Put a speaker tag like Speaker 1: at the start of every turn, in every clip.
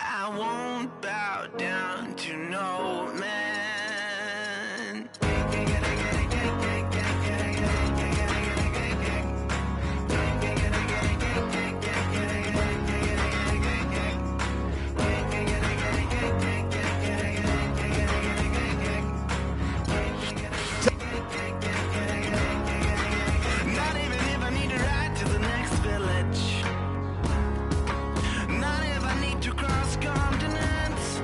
Speaker 1: I won't bow down to no man. Not even if I need to ride to the next village. Not if I need to cross continents.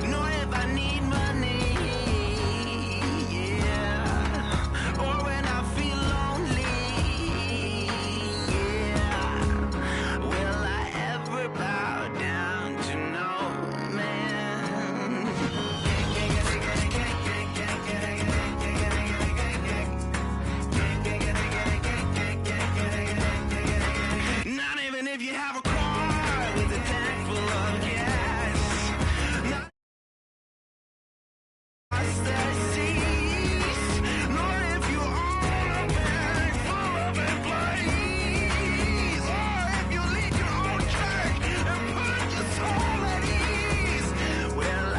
Speaker 1: Nor if I need money. Yeah. Or when I feel lonely. Yeah. Will I ever bow down to no man? Not even if you have a car with a tank full of gas. Not across the seas. Nor if you own a bank full of employees. Or if you lead your own church and put your soul at ease. Well, I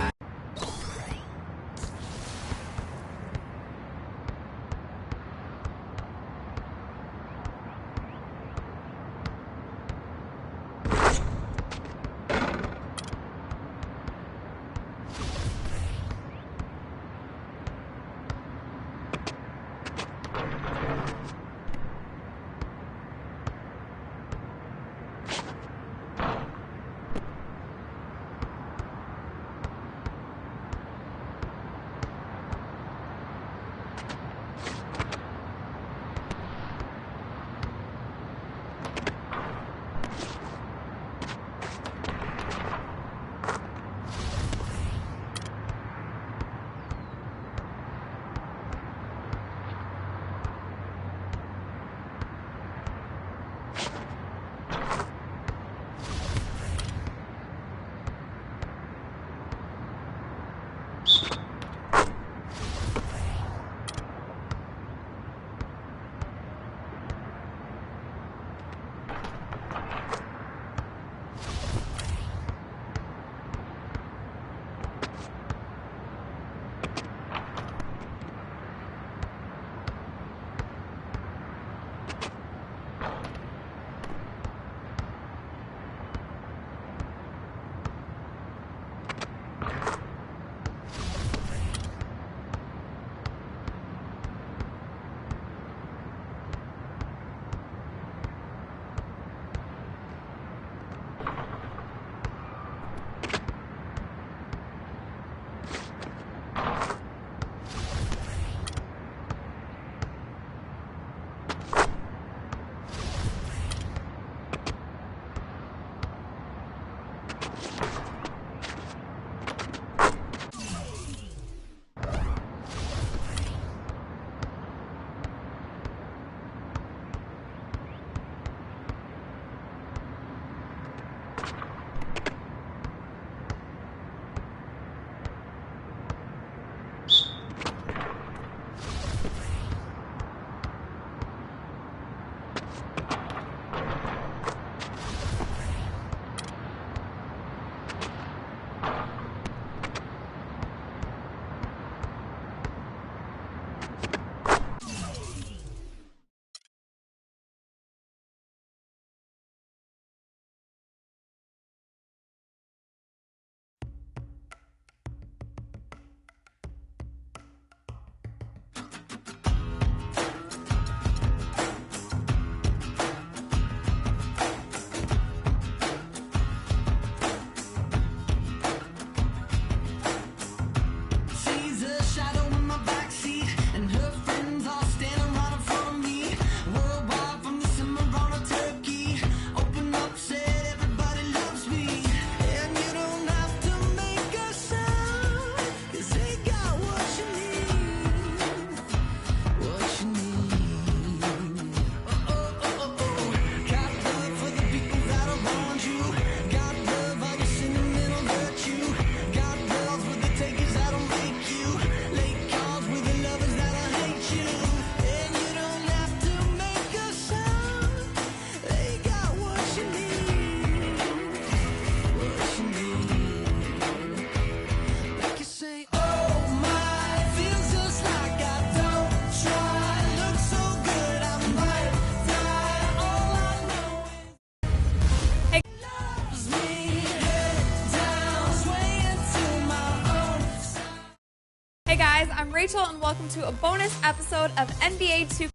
Speaker 2: Rachel, and welcome to a bonus episode of NBA 2K.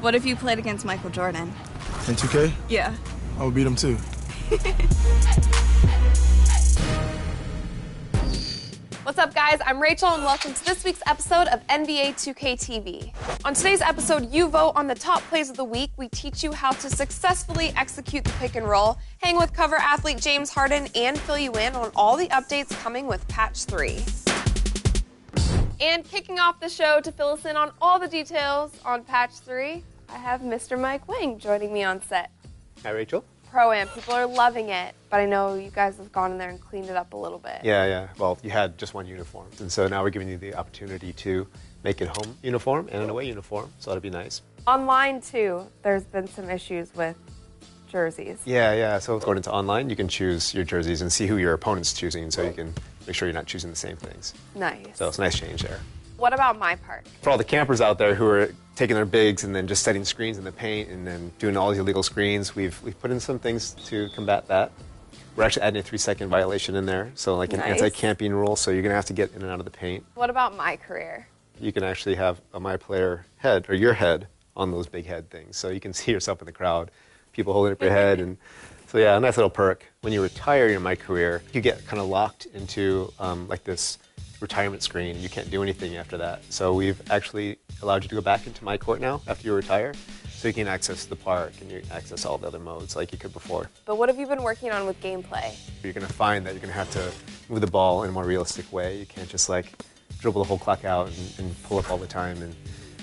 Speaker 2: What if you played against Michael Jordan?
Speaker 3: In 2K?
Speaker 2: Yeah.
Speaker 3: I would beat him too.
Speaker 2: What's up, guys? I'm Rachel, and welcome to this week's episode of NBA 2K TV. On today's episode, you vote on the top plays of the week. We teach you how to successfully execute the pick and roll, hang with cover athlete James Harden, and fill you in on all the updates coming with Patch 3. And kicking off the show to fill us in on all the details on Patch 3, I have Mr. Mike Wang joining me on set.
Speaker 4: Hi, Rachel.
Speaker 2: Pro-Am, people are loving it, but I know you guys have gone in there and cleaned it up a little bit.
Speaker 4: Yeah. Well, you had just one uniform, and so now we're giving you the opportunity to make it home uniform and an away uniform, so that'll be nice.
Speaker 2: Online, too, there's been some issues with jerseys.
Speaker 4: Yeah. So going into online, you can choose your jerseys and see who your opponent's choosing, so you can make sure you're not choosing the same things.
Speaker 2: Nice.
Speaker 4: So it's a nice change there.
Speaker 2: What about my part?
Speaker 4: For all the campers out there who are taking their bigs and then just setting screens in the paint and then doing all these illegal screens, we've put in some things to combat that. We're actually adding a 3-second violation in there, so like an anti-camping rule, so you're going to have to get in and out of the paint.
Speaker 2: What about my career?
Speaker 4: You can actually have a My Player head, or your head, on those big head things, so you can see yourself in the crowd, people holding up your head, and so yeah, a nice little perk. When you retire in My Career, you get kind of locked into like this retirement screen. You can't do anything after that. So we've actually allowed you to go back into My Court now after you retire, so you can access the park and you access all the other modes like you could before.
Speaker 2: But what have you been working on with gameplay?
Speaker 4: You're going to find that you're going to have to move the ball in a more realistic way. You can't just like dribble the whole clock out and pull up all the time. And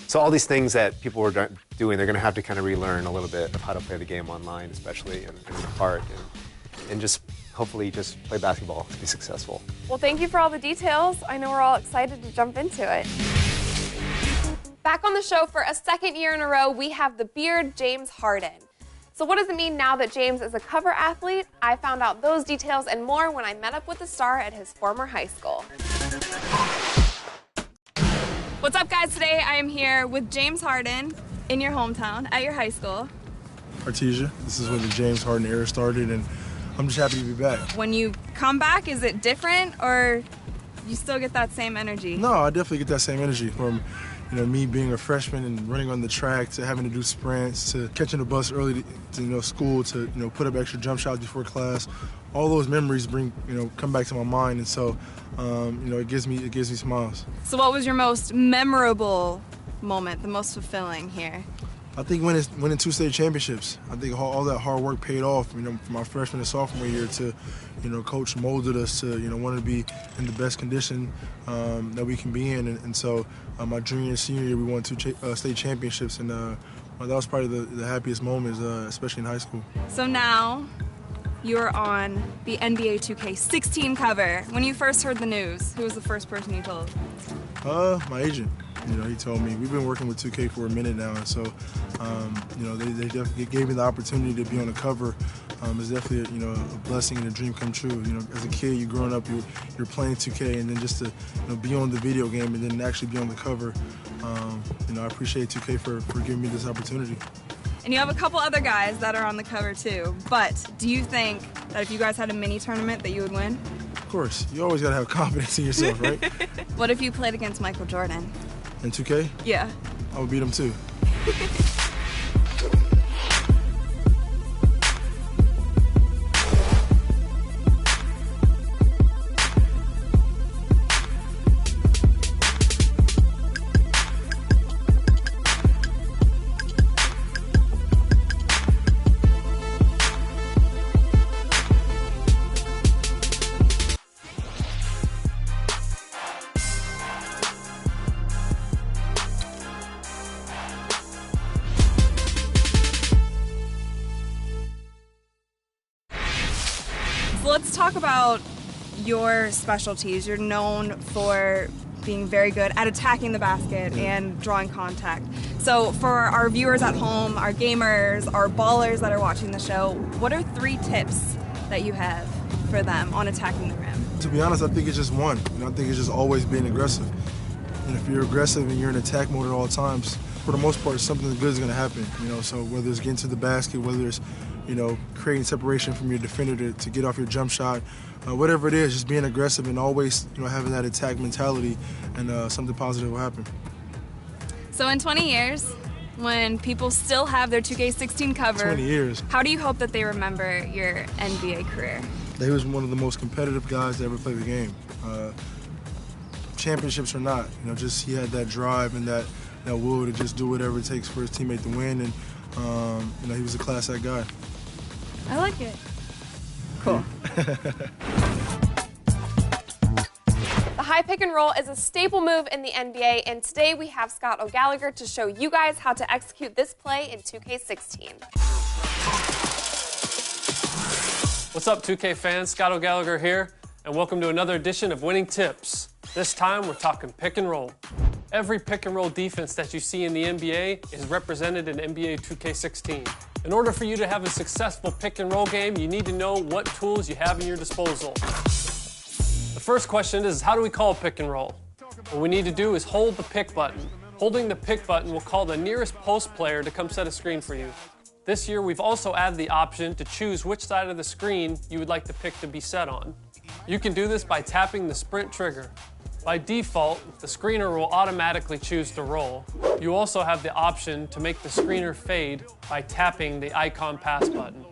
Speaker 4: so all these things that people were doing, they're going to have to kind of relearn a little bit of how to play the game online, especially in the park, and just hopefully just play basketball to be successful.
Speaker 2: Well, thank you for all the details. I know we're all excited to jump into it. Back on the show for a second year in a row, we have the beard James Harden. So what does it mean now that James is a cover athlete? I found out those details and more when I met up with the star at his former high school. What's up, guys? Today I am here with James Harden in your hometown at your high school.
Speaker 3: Artesia. This is when the James Harden era started, and I'm just happy to be back.
Speaker 2: When you come back, is it different, or you still get that same energy?
Speaker 3: No, I definitely get that same energy from, me being a freshman and running on the track to having to do sprints to catching the bus early to school to put up extra jump shots before class. All those memories come back to my mind, and so it gives me smiles.
Speaker 2: So what was your most memorable moment, the most fulfilling here?
Speaker 3: I think winning 2 state championships. I think all that hard work paid off. From my freshman and sophomore year to, coach molded us to, wanting to be in the best condition that we can be in. And so my junior and senior year, we won 2 state championships, and that was probably the happiest moments, especially in high school.
Speaker 2: So now you're on the NBA 2K16 cover. When you first heard the news, who was the first person you told?
Speaker 3: My agent. He told me. We've been working with 2K for a minute now, and so, they definitely gave me the opportunity to be on the cover. It's definitely, a blessing and a dream come true. As a kid, you're growing up, you're playing 2K, and then just to, be on the video game and then actually be on the cover. I appreciate 2K for giving me this opportunity.
Speaker 2: And you have a couple other guys that are on the cover too, but do you think that if you guys had a mini tournament that you would win?
Speaker 3: Of course. You always got to have confidence in yourself, right?
Speaker 2: What if you played against Michael Jordan?
Speaker 3: In 2K?
Speaker 2: Yeah.
Speaker 3: I would beat him too.
Speaker 5: let's talk about your specialties. You're known for being very good at attacking the basket and drawing contact. So for our viewers at home, our gamers, our ballers that are watching the show, what are 3 tips that you have for them on attacking the rim?
Speaker 3: To be honest, I think it's just one. I think it's just always being aggressive. If you're aggressive and you're in attack mode at all times, for the most part, something good is going to happen. So whether it's getting to the basket, whether it's creating separation from your defender to get off your jump shot, whatever it is, just being aggressive and always having that attack mentality, and something positive will happen.
Speaker 5: So in 20 years, when people still have their 2K16 cover,
Speaker 3: 20 years.
Speaker 5: How do you hope that they remember your NBA career?
Speaker 3: He was one of the most competitive guys to ever play the game. Championships or not, just he had that drive and that will to just do whatever it takes for his teammate to win, and he was a class act guy.
Speaker 5: I like it. Cool.
Speaker 2: The high pick and roll is a staple move in the NBA, and today we have Scott O'Gallagher to show you guys how to execute this play in 2K16.
Speaker 6: What's up, 2K fans? Scott O'Gallagher here, and welcome to another edition of Winning Tips. This time, we're talking pick and roll. Every pick and roll defense that you see in the NBA is represented in NBA 2K16. In order for you to have a successful pick and roll game, you need to know what tools you have in your disposal. The first question is, how do we call pick and roll? What we need to do is hold the pick button. Holding the pick button will call the nearest post player to come set a screen for you. This year, we've also added the option to choose which side of the screen you would like the pick to be set on. You can do this by tapping the sprint trigger. By default, the screener will automatically choose to roll. You also have the option to make the screener fade by tapping the icon pass button.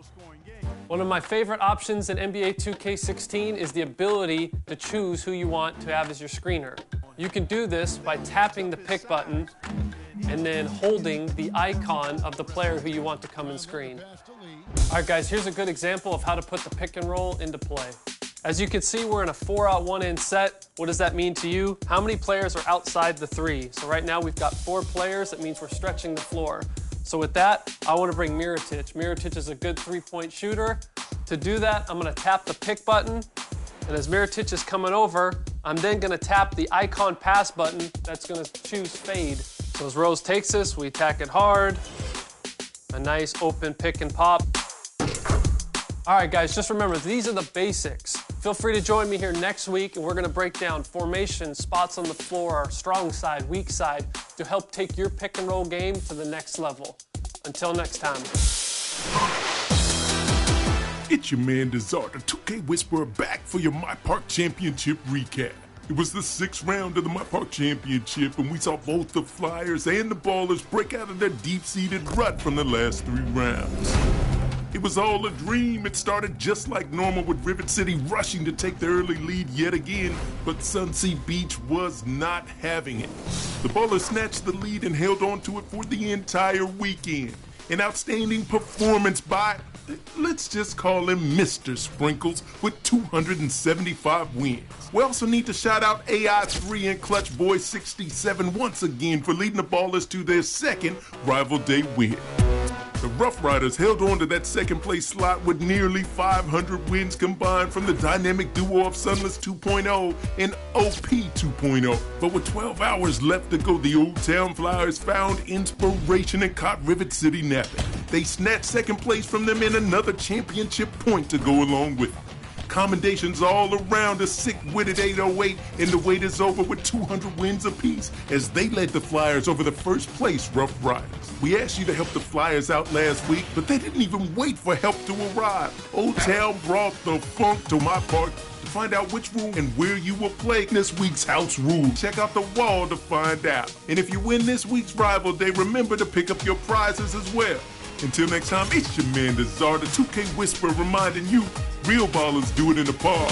Speaker 6: One of my favorite options in NBA 2K16 is the ability to choose who you want to have as your screener. You can do this by tapping the pick button and then holding the icon of the player who you want to come and screen. All right, guys, here's a good example of how to put the pick and roll into play. As you can see, we're in a 4-out-1-in set. What does that mean to you? How many players are outside the 3? So right now we've got 4 players. That means we're stretching the floor. So with that, I want to bring Mirotic. Mirotic is a good 3-point shooter. To do that, I'm going to tap the pick button. And as Mirotic is coming over, I'm then going to tap the icon pass button that's going to choose fade. So as Rose takes this, we attack it hard. A nice open pick and pop. All right, guys, just remember, these are the basics. Feel free to join me here next week, and we're going to break down formation, spots on the floor, our strong side, weak side, to help take your pick and roll game to the next level. Until next time.
Speaker 7: It's your man Desart, the 2K Whisperer, back for your My Park Championship recap. It was the 6th round of the My Park Championship, and we saw both the Flyers and the Ballers break out of their deep-seated rut from the last 3 rounds. It was all a dream. It started just like normal with Rivet City rushing to take the early lead yet again, but Sunsea Beach was not having it. The Ballers snatched the lead and held on to it for the entire weekend. An outstanding performance by, let's just call him Mr. Sprinkles, with 275 wins. We also need to shout out AI3 and Clutch Boy 67 once again for leading the Ballers to their 2nd Rival Day win. The Rough Riders held on to that 2nd place slot with nearly 500 wins combined from the dynamic duo of Sunless 2.0 and OP 2.0. But with 12 hours left to go, the Old Town Flyers found inspiration and caught Rivet City napping. They snatched 2nd place from them and another championship point to go along with it. Commendations all around a sick-witted 808, and the wait is over with 200 wins apiece as they led the Flyers over the 1st place Rough Riders. We asked you to help the Flyers out last week, but they didn't even wait for help to arrive. Old Town brought the funk to my park. To find out which room and where you will play this week's house rules, check out the wall to find out. And if you win this week's Rival Day, remember to pick up your prizes as well. Until next time, it's your man Desart, the 2K Whisperer, reminding you, real ballers do it in the park.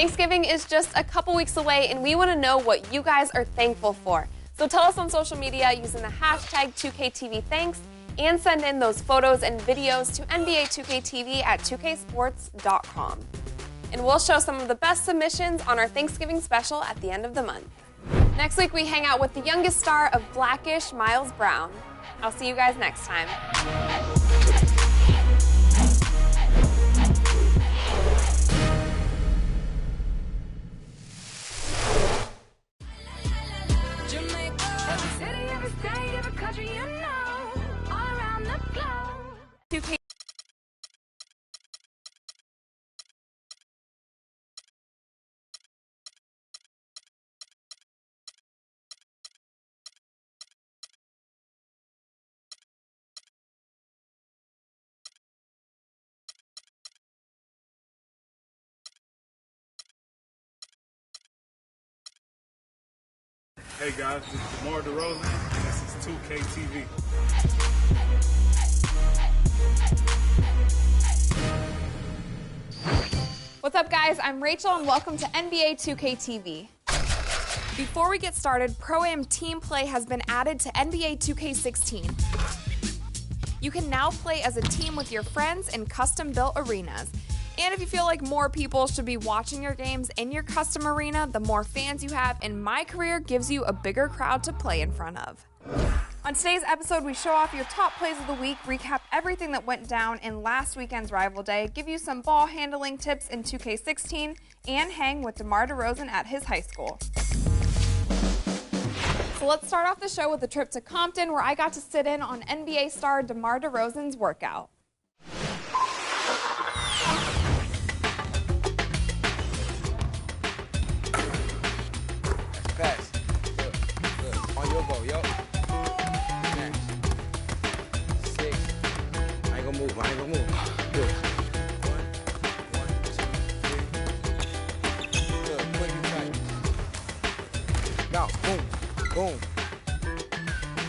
Speaker 2: Thanksgiving is just a couple weeks away, and we want to know what you guys are thankful for. So tell us on social media using the hashtag 2KTVThanks and send in those photos and videos to NBA 2KTV at 2ksports.com. And we'll show some of the best submissions on our Thanksgiving special at the end of the month. Next week, we hang out with the youngest star of Blackish, Miles Brown. I'll see you guys next time.
Speaker 8: Hey guys, this is DeMar DeRozan, and this is 2KTV.
Speaker 2: What's up, guys? I'm Rachel, and welcome to NBA 2KTV. Before we get started, Pro-Am Team Play has been added to NBA 2K16. You can now play as a team with your friends in custom-built arenas. And if you feel like more people should be watching your games in your custom arena, the more fans you have in My Career gives you a bigger crowd to play in front of. On today's episode, we show off your top plays of the week, recap everything that went down in last weekend's rival day, give you some ball handling tips in 2K16, and hang with DeMar DeRozan at his high school. So let's start off the show with a trip to Compton, where I got to sit in on NBA star DeMar DeRozan's workout.
Speaker 9: Pass. Good. Good. On your go, yo. Next. 6. I ain't gonna move. Good. 1, 2, 3. Good. Quick and tight. Now, boom.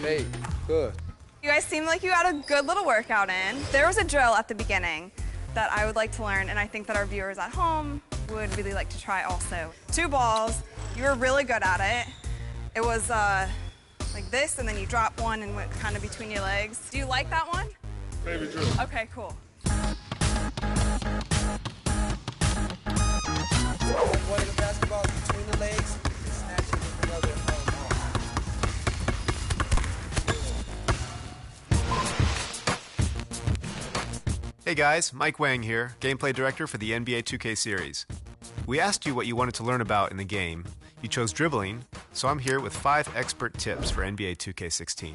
Speaker 9: Hey, good.
Speaker 5: You guys seem like you had a good little workout in. There was a drill at the beginning that I would like to learn, and I think that our viewers at home would really like to try also. 2 balls. You were really good at it. It was like this, and then you drop one and went kind of between your legs. Do you like that one?
Speaker 8: Favorite drill.
Speaker 5: Okay, cool.
Speaker 9: One of the basketball between the legs, snatch it with another arm.
Speaker 4: Hey guys, Mike Wang here, gameplay director for the NBA 2K series. We asked you what you wanted to learn about in the game. You chose dribbling, so I'm here with 5 expert tips for NBA 2K16.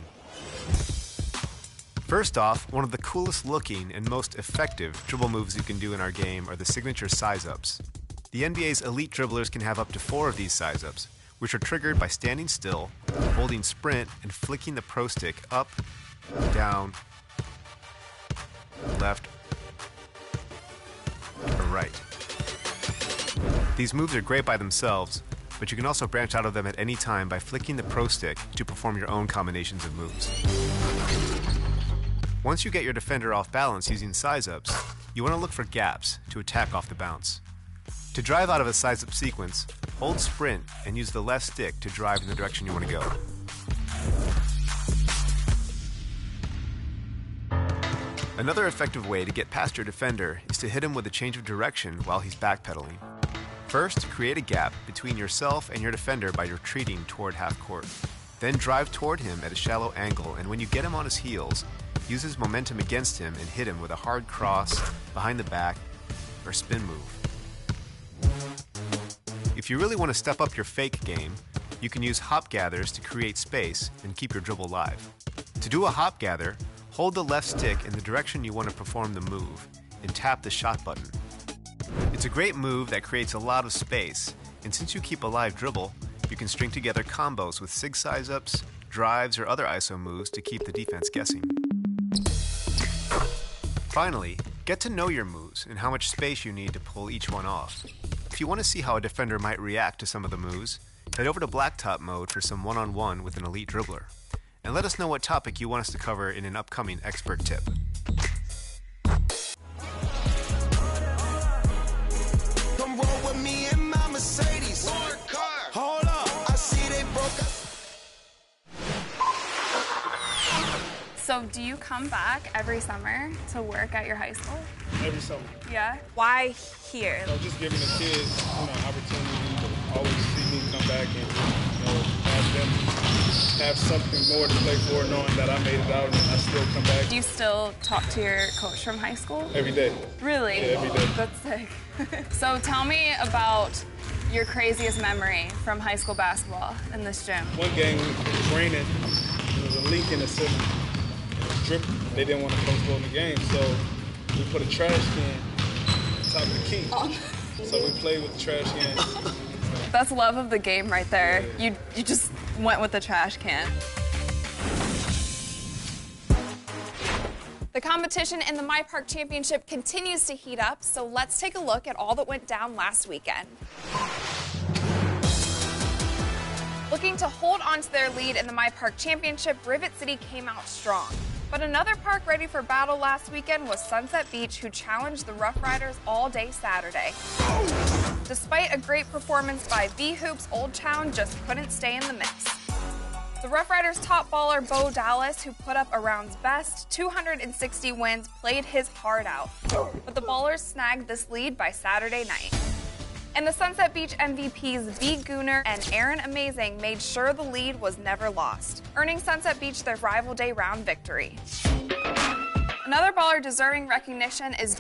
Speaker 4: First off, one of the coolest looking and most effective dribble moves you can do in our game are the signature size-ups. The NBA's elite dribblers can have up to 4 of these size-ups, which are triggered by standing still, holding sprint, and flicking the pro stick up, down, left, or right. These moves are great by themselves, but you can also branch out of them at any time by flicking the pro stick to perform your own combinations of moves. Once you get your defender off balance using size-ups, you want to look for gaps to attack off the bounce. To drive out of a size-up sequence, hold sprint and use the left stick to drive in the direction you want to go. Another effective way to get past your defender is to hit him with a change of direction while he's backpedaling. First, create a gap between yourself and your defender by retreating toward half court. Then drive toward him at a shallow angle, and when you get him on his heels, use his momentum against him and hit him with a hard cross, behind the back, or spin move. If you really want to step up your fake game, you can use hop gathers to create space and keep your dribble live. To do a hop gather, hold the left stick in the direction you want to perform the move and tap the shot button. It's a great move that creates a lot of space, and since you keep a live dribble, you can string together combos with sig size-ups, drives, or other ISO moves to keep the defense guessing. Finally, get to know your moves and how much space you need to pull each one off. If you want to see how a defender might react to some of the moves, head over to blacktop mode for some one-on-one with an elite dribbler. And let us know what topic you want us to cover in an upcoming expert tip.
Speaker 1: Come roll with me in my
Speaker 2: So do you come back every summer to work at your high school?
Speaker 8: Every summer.
Speaker 2: Yeah.
Speaker 5: Why here?
Speaker 8: So just giving the kids, opportunity to always see me come back and, have them have something more to play for, knowing that I made it out and I still come back.
Speaker 2: Do you still talk to your coach from high school?
Speaker 8: Every day.
Speaker 2: Really?
Speaker 8: Yeah, every day.
Speaker 2: That's sick. So tell me about your craziest memory from high school basketball in this gym.
Speaker 8: One game, it was raining. There was a leak in the ceiling. It was dripping. They didn't want to postpone the game, so we put a trash can on top of the key. So we played with the trash can.
Speaker 2: That's love of the game right there. You just went with the trash can. The competition in the My Park Championship continues to heat up, so let's take a look at all that went down last weekend. Looking to hold on to their lead in the My Park Championship, Rivet City came out strong. But another park ready for battle last weekend was Sunset Beach, who challenged the Rough Riders all day Saturday. Despite a great performance by V-Hoops, Old Town just couldn't stay in the mix. The Rough Riders top baller Bo Dallas, who put up a round's best 260 wins, played his heart out. But the Ballers snagged this lead by Saturday night. And the Sunset Beach MVPs V. Gooner and Aaron Amazing made sure the lead was never lost, earning Sunset Beach their rival day round victory. Another baller deserving recognition is